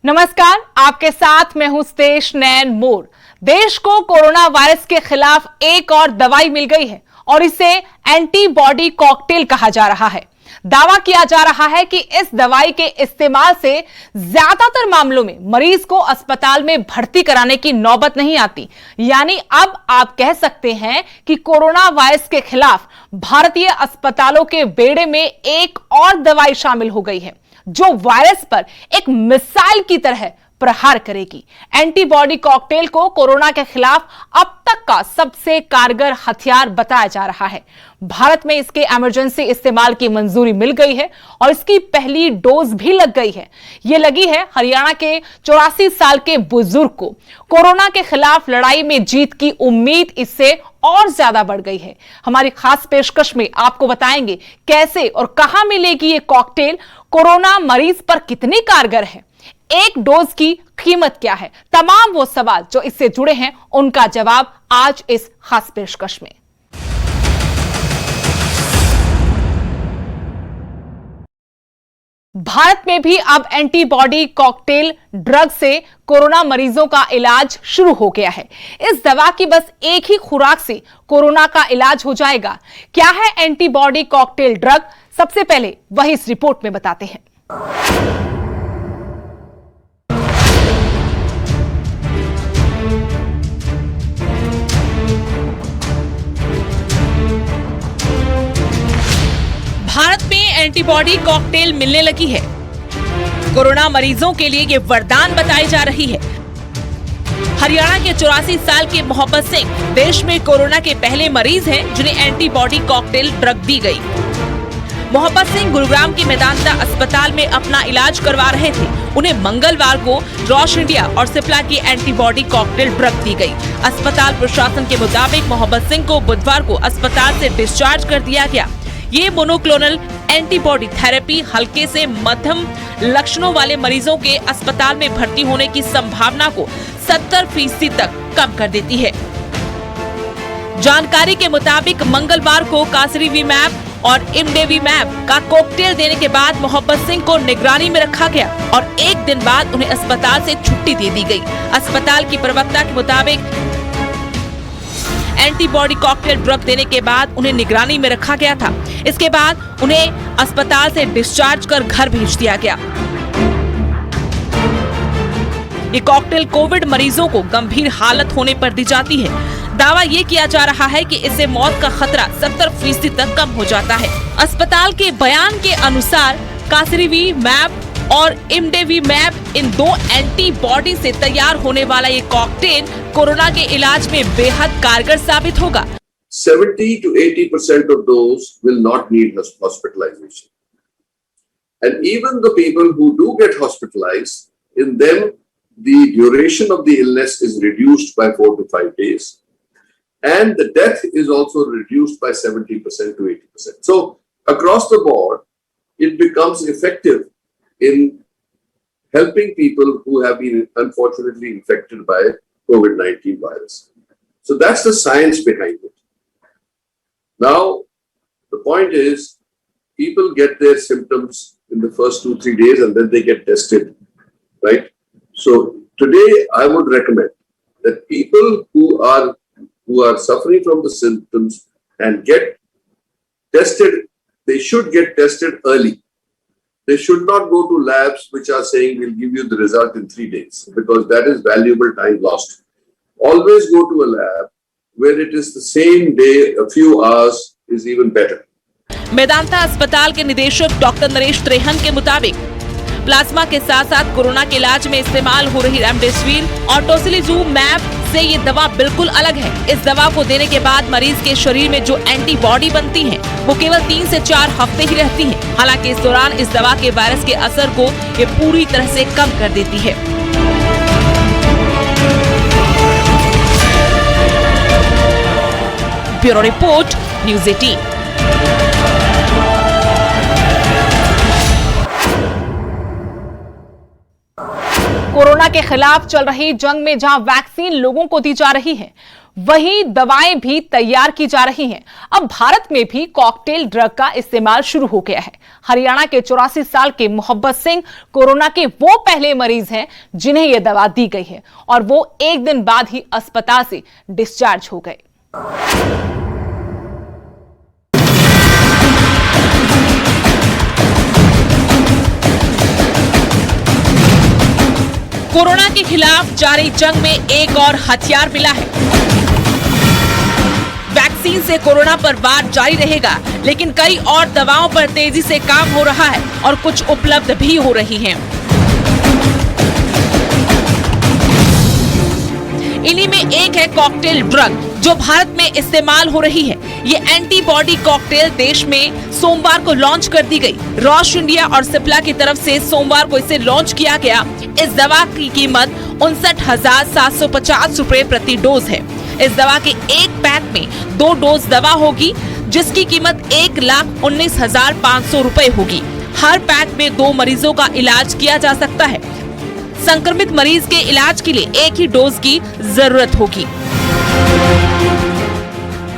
नमस्कार, आपके साथ मैं हूं स्तेश नैन मोर। देश को कोरोना वायरस के खिलाफ एक और दवाई मिल गई है और इसे एंटीबॉडी कॉकटेल कहा जा रहा है। दावा किया जा रहा है कि इस दवाई के इस्तेमाल से ज्यादातर मामलों में मरीज को अस्पताल में भर्ती कराने की नौबत नहीं आती। यानी अब आप कह सकते हैं कि कोरोना वायरस के खिलाफ भारतीय अस्पतालों के बेड़े में एक और दवाई शामिल हो गई है जो वायरस पर एक मिसाइल की तरह प्रहार करेगी। एंटीबॉडी कॉकटेल को कोरोना के खिलाफ अब तक का सबसे कारगर हथियार बताया जा रहा है। भारत में इसके इमरजेंसी इस्तेमाल की मंजूरी मिल गई है और इसकी पहली डोज भी लग गई है। यह लगी है हरियाणा के 84 साल के बुजुर्ग को। कोरोना के खिलाफ लड़ाई में जीत की उम्मीद इससे और ज्यादा बढ़ गई है। हमारी खास पेशकश में आपको बताएंगे कैसे और कहां मिलेगी ये कॉकटेल, कोरोना मरीज पर कितनी कारगर है, एक डोज की कीमत क्या है। तमाम वो सवाल जो इससे जुड़े हैं उनका जवाब आज इस खास पेशकश में। भारत में भी अब एंटीबॉडी कॉकटेल ड्रग से कोरोना मरीजों का इलाज शुरू हो गया है। इस दवा की बस एक ही खुराक से कोरोना का इलाज हो जाएगा। क्या है एंटीबॉडी कॉकटेल ड्रग, सबसे पहले वही इस रिपोर्ट में बताते हैं। भारत में एंटीबॉडी कॉकटेल मिलने लगी है। कोरोना मरीजों के लिए ये वरदान बताई जा रही है। हरियाणा के 84 साल के मोहब्बत सिंह देश में कोरोना के पहले मरीज हैं जिन्हें एंटीबॉडी कॉकटेल ड्रग दी गई। मोहब्बत सिंह गुरुग्राम के मेदांता अस्पताल में अपना इलाज करवा रहे थे। उन्हें मंगलवार को रॉश इंडिया और सिप्ला की एंटीबॉडी कॉकटेल ड्रग दी गई। अस्पताल प्रशासन के मुताबिक मोहब्बत सिंह को बुधवार को अस्पताल से डिस्चार्ज कर दिया गया। ये मोनोक्लोनल एंटीबॉडी थेरेपी हल्के से मध्यम लक्षणों वाले मरीजों के अस्पताल में भर्ती होने की संभावना को 70% तक कम कर देती है। जानकारी के मुताबिक मंगलवार को कासिरीवीमैब और इमडेवीमैब का कॉकटेल देने के बाद मोहब्बत सिंह को निगरानी में रखा गया और एक दिन बाद उन्हें अस्पताल से छुट्टी दे दी गई। अस्पताल की प्रवक्ता के मुताबिक एंटीबॉडी कॉकटेल ड्रग देने के बाद उन्हें निगरानी में रखा गया था। इसके बाद उन्हें अस्पताल से डिस्चार्ज कर घर भेज दिया गया। ये कॉकटेल कोविड मरीजों को गंभीर हालत होने पर दी जाती है। दावा ये किया जा रहा है कि इससे मौत का खतरा 70% तक कम हो जाता है। अस्पताल के बयान के अनुसार कासिरीवीमैब और इमडेवीमैब इन दो एंटीबॉडी से तैयार होने वाला ये कॉकटेल कोरोना के इलाज में बेहद कारगर साबित होगा। 70 to 80% of those will not need hospitalization. And even the people who do get hospitalized, in them the duration of the illness is reduced by 4 to 5 days. And the death is also reduced by 70% to 80%. So across the board, it becomes effective in helping people who have been unfortunately infected by COVID-19 virus. So that's the science behind it. Now, the point is, people get their symptoms in the first 2-3 days and then they get tested, right? So today I would recommend that people who are suffering from the symptoms and get tested, they should get tested early. They should not go to labs which are saying we'll give you the result in 3 days because that is valuable time lost. Always go to a lab where it is the same day, a few hours is even better. Medanta अस्पताल के निदेशक doctor Naresh Trehan के मुताबिक plasma के साथ साथ corona के इलाज में इस्तेमाल हो रही रेमडेसिविर और टोसिलिजुमैब से ये दवा बिल्कुल अलग है। इस दवा को देने के बाद मरीज के शरीर में जो एंटीबॉडी बनती हैं, वो केवल 3 से 4 हफ्ते ही रहती हैं। हालांकि इस दौरान इस दवा के वायरस के असर को ये पूरी तरह से कम कर देती है। Bureau report, news 18। कोरोना के खिलाफ चल रही जंग में जहां वैक्सीन लोगों को दी जा रही है, वहीं दवाएं भी तैयार की जा रही हैं। अब भारत में भी कॉकटेल ड्रग का इस्तेमाल शुरू हो गया है। हरियाणा के 84 साल के मोहब्बत सिंह कोरोना के वो पहले मरीज हैं जिन्हें यह दवा दी गई है और वो एक दिन बाद ही अस्पताल से डिस्चार्ज हो गए। कोरोना के खिलाफ जारी जंग में एक और हथियार मिला है। वैक्सीन से कोरोना पर वार जारी रहेगा, लेकिन कई और दवाओं पर तेजी से काम हो रहा है और कुछ उपलब्ध भी हो रही हैं। इन्हीं में एक है कॉकटेल ड्रग, जो भारत में इस्तेमाल हो रही है। ये एंटीबॉडी कॉकटेल देश में सोमवार को लॉन्च कर दी गई। रॉश इंडिया और सिप्ला की तरफ से सोमवार को इसे लॉन्च किया गया। इस दवा की कीमत 59,750 रुपए प्रति डोज है। इस दवा के एक पैक में 2 डोज दवा होगी, जिसकी कीमत 1,19,500 रुपए होगी। हर पैक में 2 मरीजों का इलाज किया जा सकता है। संक्रमित मरीज के इलाज के लिए एक ही डोज की जरूरत होगी।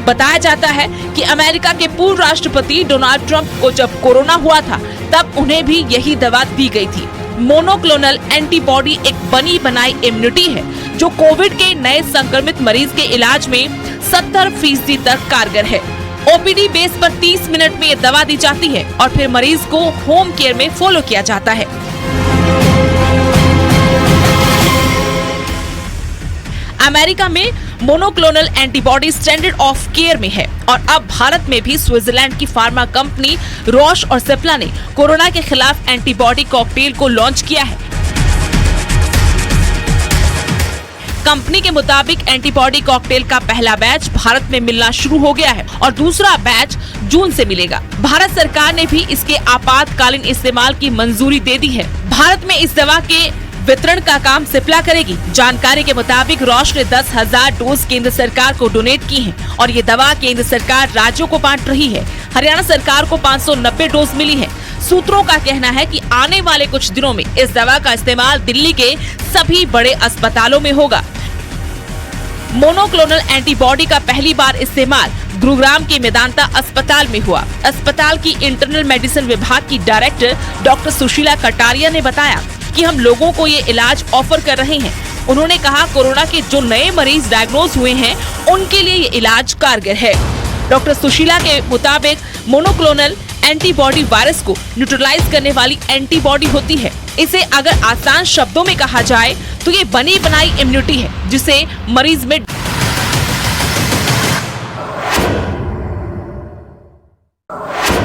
बताया जाता है कि अमेरिका के पूर्व राष्ट्रपति डोनाल्ड ट्रंप को जब कोरोना हुआ था, तब उन्हें भी यही दवा दी गई थी। मोनोक्लोनल एंटीबॉडी एक बनी बनाई इम्यूनिटी है, जो कोविड के नए संक्रमित मरीज के इलाज में 70% तक कारगर है। ओपीडी बेस पर 30 मिनट में ये दवा दी जाती है और फिर मरीज को होम केयर में फॉलो किया जाता है। अमेरिका में monoclonal antibody standard of care में है और अब भारत में भी स्विट्जरलैंड की फार्मा कंपनी रॉश और सिप्ला ने कोरोना के खिलाफ एंटीबॉडी कॉकटेल को लॉन्च किया है। कंपनी के मुताबिक एंटीबॉडी कॉकटेल का पहला बैच भारत में मिलना शुरू हो गया है और दूसरा बैच जून से मिलेगा। भारत सरकार ने भी इसके आपातकालीन इस्तेमाल की मंजूरी दे दी है। भारत में इस दवा के वितरण का काम सिप्ला करेगी। जानकारी के मुताबिक रॉश ने 10,000 डोज केंद्र सरकार को डोनेट की हैं और ये दवा केंद्र सरकार राज्यों को बांट रही है। हरियाणा सरकार को 590 डोज मिली है। सूत्रों का कहना है कि आने वाले कुछ दिनों में इस दवा का इस्तेमाल दिल्ली के सभी बड़े अस्पतालों में होगा। मोनोक्लोनल एंटीबॉडी का पहली बार इस्तेमाल गुरुग्राम के मेदांता अस्पताल में हुआ। अस्पताल की इंटरनल मेडिसिन विभाग की डायरेक्टर डॉक्टर सुशीला कटारिया ने बताया कि हम लोगों को ये इलाज ऑफर कर रहे हैं। उन्होंने कहा, कोरोना के जो नए मरीज डायग्नोज हुए हैं, उनके लिए ये इलाज कारगर है। डॉक्टर सुशीला के मुताबिक मोनोक्लोनल एंटीबॉडी वायरस को न्यूट्रलाइज करने वाली एंटीबॉडी होती है। इसे अगर आसान शब्दों में कहा जाए तो ये बनी बनाई इम्यूनिटी है, जिसे मरीज में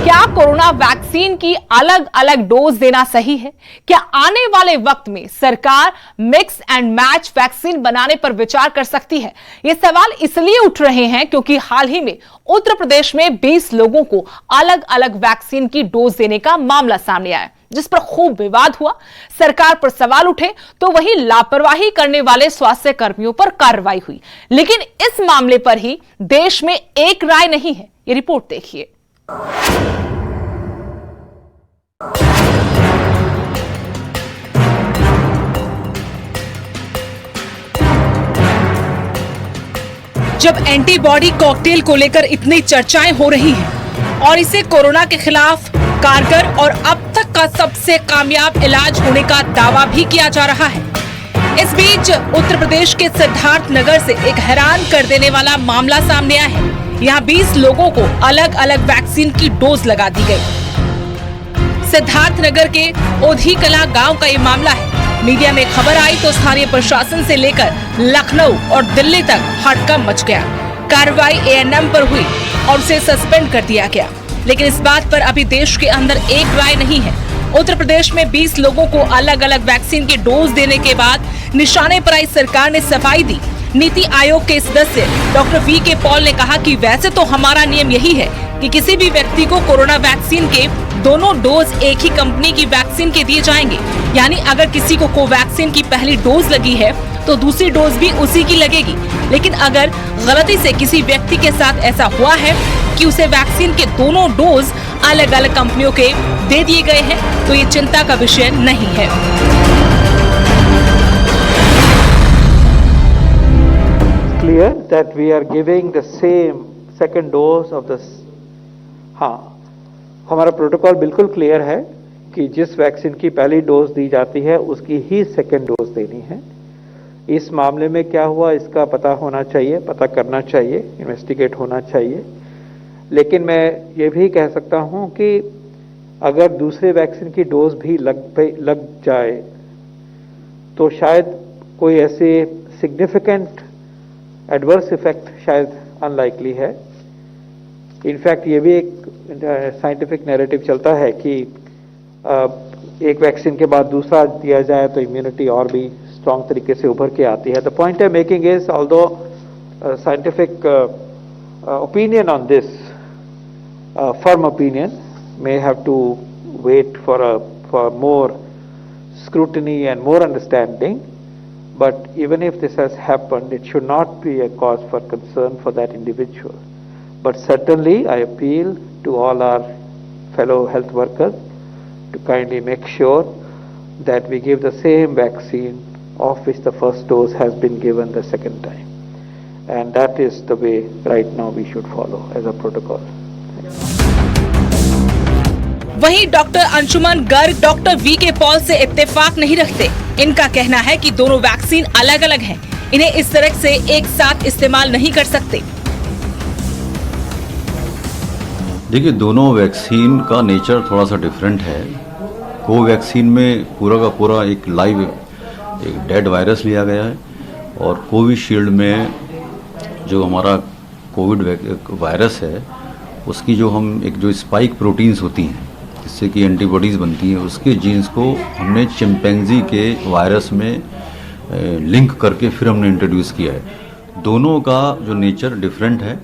क्या कोरोना वैक्सीन की अलग अलग डोज देना सही है? क्या आने वाले वक्त में सरकार मिक्स एंड मैच वैक्सीन बनाने पर विचार कर सकती है? ये सवाल इसलिए उठ रहे हैं क्योंकि हाल ही में उत्तर प्रदेश में 20 लोगों को अलग अलग वैक्सीन की डोज देने का मामला सामने आया, जिस पर खूब विवाद हुआ। सरकार पर सवाल उठे तो वहीं लापरवाही करने वाले स्वास्थ्य कर्मियों पर कार्रवाई हुई। लेकिन इस मामले पर ही देश में एक राय नहीं है। ये रिपोर्ट देखिए। जब एंटीबॉडी कॉकटेल को लेकर इतनी चर्चाएं हो रही हैं और इसे कोरोना के खिलाफ कारगर और अब तक का सबसे कामयाब इलाज होने का दावा भी किया जा रहा है, इस बीच उत्तर प्रदेश के सिद्धार्थ नगर से एक हैरान कर देने वाला मामला सामने आया है। यहाँ 20 लोगों को अलग अलग वैक्सीन की डोज लगा दी गई। सिद्धार्थ नगर के ओधी कला गांव का ये मामला है। मीडिया में खबर आई तो स्थानीय प्रशासन से लेकर लखनऊ और दिल्ली तक हड़कंप मच गया। कार्रवाई एएनएम पर हुई और उसे सस्पेंड कर दिया गया। लेकिन इस बात पर अभी देश के अंदर एक राय नहीं है। उत्तर प्रदेश में 20 लोगों को अलग अलग वैक्सीन के डोज देने के बाद निशाने पर आई सरकार ने सफाई दी। नीति आयोग के सदस्य डॉक्टर वी.के. पॉल ने कहा कि वैसे तो हमारा नियम यही है कि किसी भी व्यक्ति को कोरोना वैक्सीन के दोनों डोज एक ही कंपनी की वैक्सीन के दिए जाएंगे। यानी अगर किसी को कोवैक्सीन की पहली डोज लगी है तो दूसरी डोज भी उसी की लगेगी। लेकिन अगर गलती से किसी व्यक्ति के साथ ऐसा हुआ है कि उसे वैक्सीन के दोनों डोज अलग अलग कंपनियों के दे दिए गए हैं तो ये चिंता का विषय नहीं है। clear that we are giving the same second dose of this. हाँ, हमारा प्रोटोकॉल बिल्कुल क्लियर है कि जिस वैक्सीन की पहली डोज दी जाती है उसकी ही सेकेंड डोज देनी है। इस मामले में क्या हुआ इसका पता होना चाहिए, पता करना चाहिए, इन्वेस्टिगेट होना चाहिए। लेकिन मैं ये भी कह सकता हूं कि अगर दूसरे वैक्सीन की डोज भी लग जाए तो शायद कोई ऐसे सिग्निफिकेंट एडवर्स इफेक्ट शायद अनलाइकली है। इनफैक्ट ये भी एक साइंटिफिक नैरेटिव चलता है कि एक वैक्सीन के बाद दूसरा दिया जाए तो इम्यूनिटी और भी स्ट्रॉन्ग तरीके से उभर के आती है। The point I making is although scientific opinion on this, firm opinion, may have to wait for more scrutiny and more understanding. But even if this has happened, it should not be a cause for concern for that individual. But certainly, I appeal to all our fellow health workers to kindly make sure that we give the same vaccine of which the first dose has been given the second time. And that is the way right now we should follow as a protocol. वहीं doctor Anshuman Garg doctor V के Paul से इत्तेफाक नहीं रखते। इनका कहना है कि दोनों वैक्सीन अलग अलग हैं, इन्हें इस तरह से एक साथ इस्तेमाल नहीं कर सकते। देखिए, दोनों वैक्सीन का नेचर थोड़ा सा डिफरेंट है। कोवैक्सीन में पूरा का पूरा एक लाइव एक डेड वायरस लिया गया है और कोविशील्ड में जो हमारा कोविड वायरस है उसकी जो हम एक जो स्पाइक प्रोटीन्स होती हैं जिससे कि एंटीबॉडीज़ बनती हैं उसके जीन्स को हमने चिंपैंजी के वायरस में लिंक करके फिर हमने इंट्रोड्यूस किया है। दोनों का जो नेचर डिफरेंट है।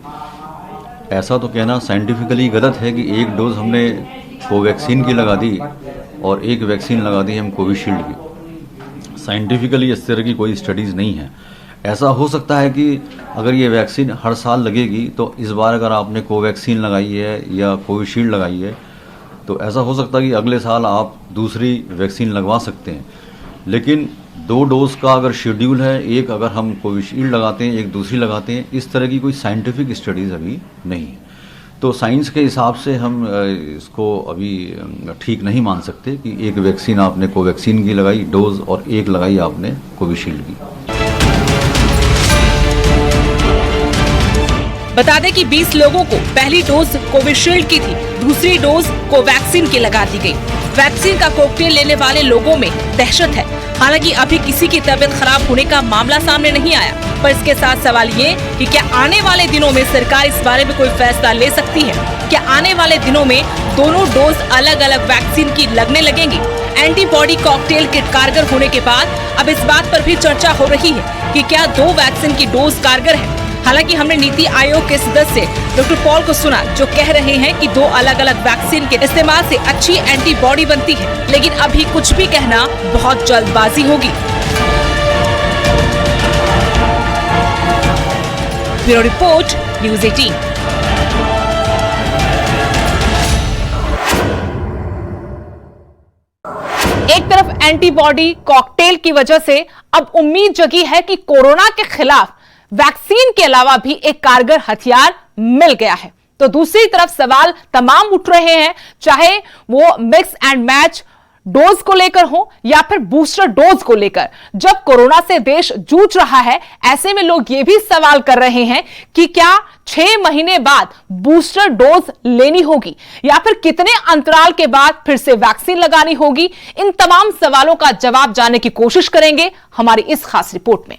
ऐसा तो कहना साइंटिफिकली गलत है कि एक डोज हमने कोवैक्सीन की लगा दी और एक वैक्सीन लगा दी हम कोविशील्ड की। साइंटिफिकली इस तरह की कोई स्टडीज़ नहीं है। ऐसा हो सकता है कि अगर ये वैक्सीन हर साल लगेगी तो इस बार अगर आपने कोवैक्सीन लगाई है या कोविशील्ड लगाई है तो ऐसा हो सकता है कि अगले साल आप दूसरी वैक्सीन लगवा सकते हैं। लेकिन 2 डोज का अगर शेड्यूल है, एक अगर हम कोविशील्ड लगाते हैं एक दूसरी लगाते हैं, इस तरह की कोई साइंटिफिक स्टडीज़ अभी नहीं है। तो साइंस के हिसाब से हम इसको अभी ठीक नहीं मान सकते कि एक वैक्सीन आपने कोवैक्सीन की लगाई डोज और एक लगाई आपने कोविशील्ड की। बता दें कि 20 लोगों को पहली डोज कोविशील्ड की थी, दूसरी डोज कोवैक्सीन की लगा दी गई। वैक्सीन का कॉकटेल लेने वाले लोगों में दहशत है। हालांकि अभी किसी की तबीयत खराब होने का मामला सामने नहीं आया, पर इसके साथ सवाल ये कि क्या आने वाले दिनों में सरकार इस बारे में कोई फैसला ले सकती है? क्या आने वाले दिनों में दोनों डोज अलग अलग वैक्सीन की लगने लगेंगी? एंटीबॉडी कॉकटेल किट कारगर होने के बाद अब इस बात पर भी चर्चा हो रही है कि क्या 2 वैक्सीन की डोज कारगर है। हालांकि हमने नीति आयोग के सदस्य डॉक्टर पॉल को सुना जो कह रहे हैं कि 2 अलग अलग वैक्सीन के इस्तेमाल से अच्छी एंटीबॉडी बनती है, लेकिन अभी कुछ भी कहना बहुत जल्दबाजी होगी। Bureau report, news 18। एक तरफ एंटीबॉडी कॉकटेल की वजह से अब उम्मीद जगी है कि कोरोना के खिलाफ वैक्सीन के अलावा भी एक कारगर हथियार मिल गया है, तो दूसरी तरफ सवाल तमाम उठ रहे हैं, चाहे वो मिक्स एंड मैच डोज को लेकर हो या फिर बूस्टर डोज को लेकर। जब कोरोना से देश जूझ रहा है, ऐसे में लोग ये भी सवाल कर रहे हैं कि क्या 6 महीने बाद बूस्टर डोज लेनी होगी या फिर कितने अंतराल के बाद फिर से वैक्सीन लगानी होगी। इन तमाम सवालों का जवाब जानने की कोशिश करेंगे हमारी इस खास रिपोर्ट में।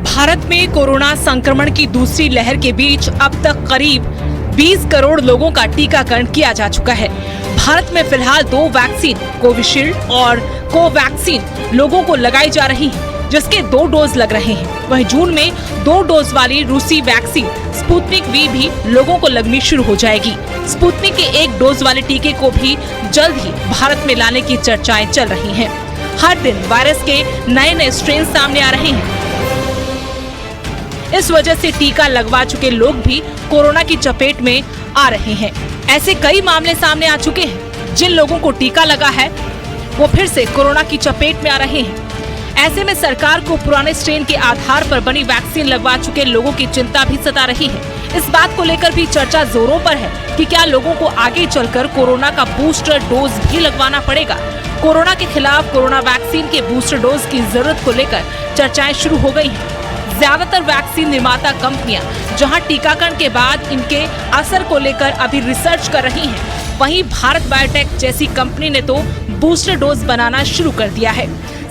भारत में कोरोना संक्रमण की दूसरी लहर के बीच अब तक करीब 20 करोड़ लोगों का टीकाकरण किया जा चुका है। भारत में फिलहाल 2 वैक्सीन कोविशील्ड और कोवैक्सीन लोगों को लगाई जा रही है, जिसके 2 डोज लग रहे हैं। वहीं जून में 2 डोज वाली रूसी वैक्सीन स्पुतनिक वी भी लोगों को लगनी शुरू हो जाएगी। स्पुतनिक के 1 डोज वाले टीके को भी जल्द ही भारत में लाने की चर्चाएं चल रही हैं। हर दिन वायरस के नए स्ट्रेन सामने आ रहे हैं। इस वजह से टीका लगवा चुके लोग भी कोरोना की चपेट में आ रहे हैं। ऐसे कई मामले सामने आ चुके हैं। जिन लोगों को टीका लगा है वो फिर से कोरोना की चपेट में आ रहे हैं। ऐसे में सरकार को पुराने स्ट्रेन के आधार पर बनी वैक्सीन लगवा चुके लोगों की चिंता भी सता रही है। इस बात को लेकर भी चर्चा जोरों पर है कि क्या लोगों को आगे चलकर कोरोना का बूस्टर डोज भी लगवाना पड़ेगा। कोरोना के खिलाफ कोरोना वैक्सीन के बूस्टर डोज की जरूरत को लेकर चर्चाएं शुरू हो गई हैं। ज्यादातर वैक्सीन निर्माता कंपनियां जहां टीकाकरण के बाद इनके असर को लेकर अभी रिसर्च कर रही हैं, वहीं भारत बायोटेक जैसी कंपनी ने तो बूस्टर डोज बनाना शुरू कर दिया है।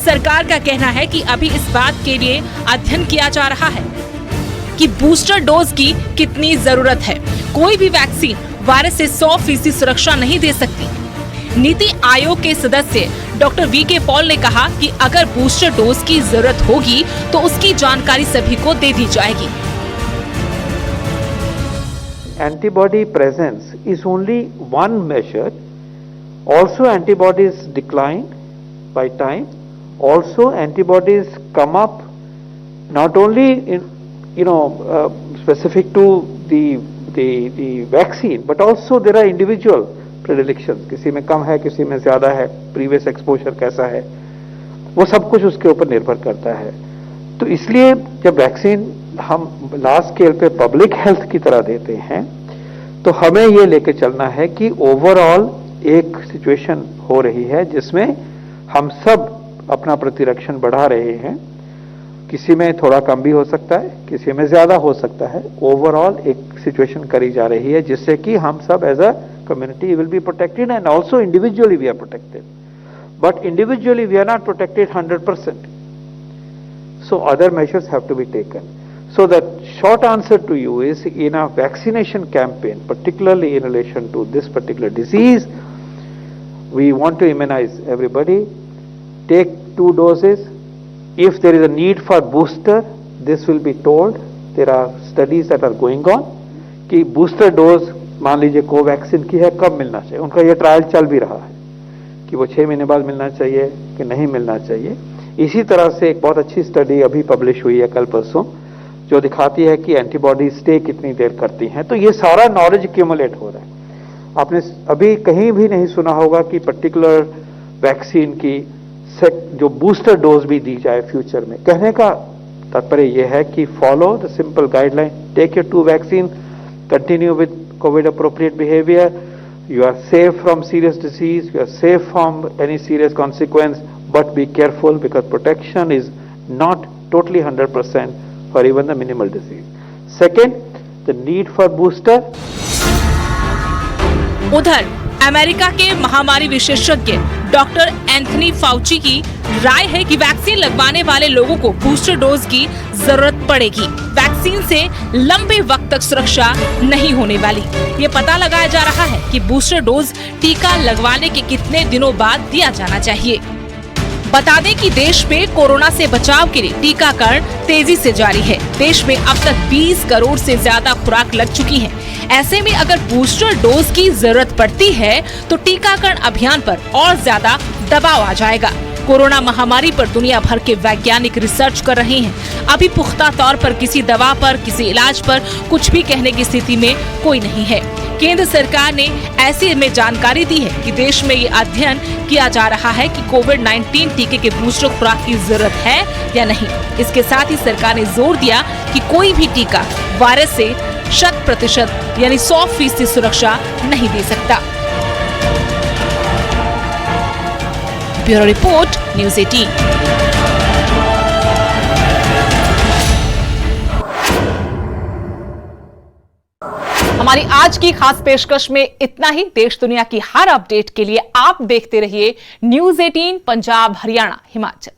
सरकार का कहना है कि अभी इस बात के लिए अध्ययन किया जा रहा है कि बूस्टर डोज की कितनी जरूरत है। कोई भी वैक्सीन वायरस से 100% सुरक्षा नहीं दे सकती। नीति आयोग के सदस्य डॉक्टर वीके पॉल ने कहा कि अगर बूस्टर डोज की जरूरत होगी तो उसकी जानकारी सभी को दे दी जाएगी। Antibody presence is only one measure. Also antibodies decline by time. Also antibodies come up not only in specific to the vaccine, but also there are individual predilections. किसी में कम है, किसी में ज्यादा है, previous exposure कैसा है, वो सब कुछ उसके ऊपर निर्भर करता है। तो इसलिए जब वैक्सीन हम लार्ज स्केल पे पब्लिक हेल्थ की तरह देते हैं तो हमें ये लेके चलना है कि ओवरऑल एक सिचुएशन हो रही है जिसमें हम सब अपना प्रतिरक्षण बढ़ा रहे हैं। किसी में थोड़ा कम भी हो सकता है, किसी में ज्यादा हो सकता है। ओवरऑल एक सिचुएशन करी जा रही है जिससे कि हम सब as a community will be protected and also individually we are protected. But individually we are not protected 100%. So other measures have to be taken. So the short answer to you is in a vaccination campaign, particularly in relation to this particular disease, we want to immunize everybody. Take 2 doses. If there is a need for booster, this will be told. There are studies that are going on कि booster dose मान लीजिए Covaxin की है, कब मिलना चाहिए। उनका ये ट्रायल चल भी रहा है कि वो 6 महीने बाद मिलना चाहिए कि नहीं मिलना चाहिए। इसी तरह से एक बहुत अच्छी स्टडी अभी पब्लिश हुई है कल परसों, जो दिखाती है कि एंटीबॉडी स्टे कितनी देर करती हैं। तो ये सारा नॉलेज एक्यूमुलेट हो रहा है। आपने अभी कहीं भी नहीं सुना होगा कि पर्टिकुलर वैक्सीन की जो बूस्टर डोज भी दी जाए फ्यूचर में। कहने का तात्पर्य यह है कि follow the simple guideline, take your 2 vaccine, continue with COVID appropriate behavior, you are safe from serious disease, you are safe from any serious consequence, but be careful because protection is not totally 100% for even the minimal disease. Second, the need for booster. उधर America के महामारी विशेषज्ञ doctor Anthony Fauci की राय है कि vaccine लगवाने वाले लोगों को बूस्टर डोज की जरूरत पड़ेगी। वैक्सीन से लंबे वक्त तक सुरक्षा नहीं होने वाली। ये पता लगाया जा रहा है कि बूस्टर डोज टीका लगवाने के कितने दिनों बाद दिया जाना चाहिए। बता दें कि देश में कोरोना से बचाव के लिए टीकाकरण तेजी से जारी है। देश में अब तक 20 करोड़ से ज्यादा खुराक लग चुकी है। ऐसे में अगर बूस्टर डोज की जरूरत पड़ती है तो टीकाकरण अभियान पर और ज्यादा दबाव आ जाएगा। कोरोना महामारी पर दुनिया भर के वैज्ञानिक रिसर्च कर रहे हैं। अभी पुख्ता तौर पर किसी दवा पर, किसी इलाज पर कुछ भी कहने की स्थिति में कोई नहीं है। केंद्र सरकार ने ऐसे में जानकारी दी है कि देश में ये अध्ययन किया जा रहा है कि कोविड-19 टीके के बूस्टर खुराक की जरूरत है या नहीं। इसके साथ ही सरकार ने जोर दिया कि कोई भी टीका वायरस से 100% यानी 100% सुरक्षा नहीं दे सकता। Bureau report, news 18। हमारी आज की खास पेशकश में इतना ही। देश दुनिया की हर अपडेट के लिए आप देखते रहिए न्यूज़ 18 पंजाब, हरियाणा, हिमाचल।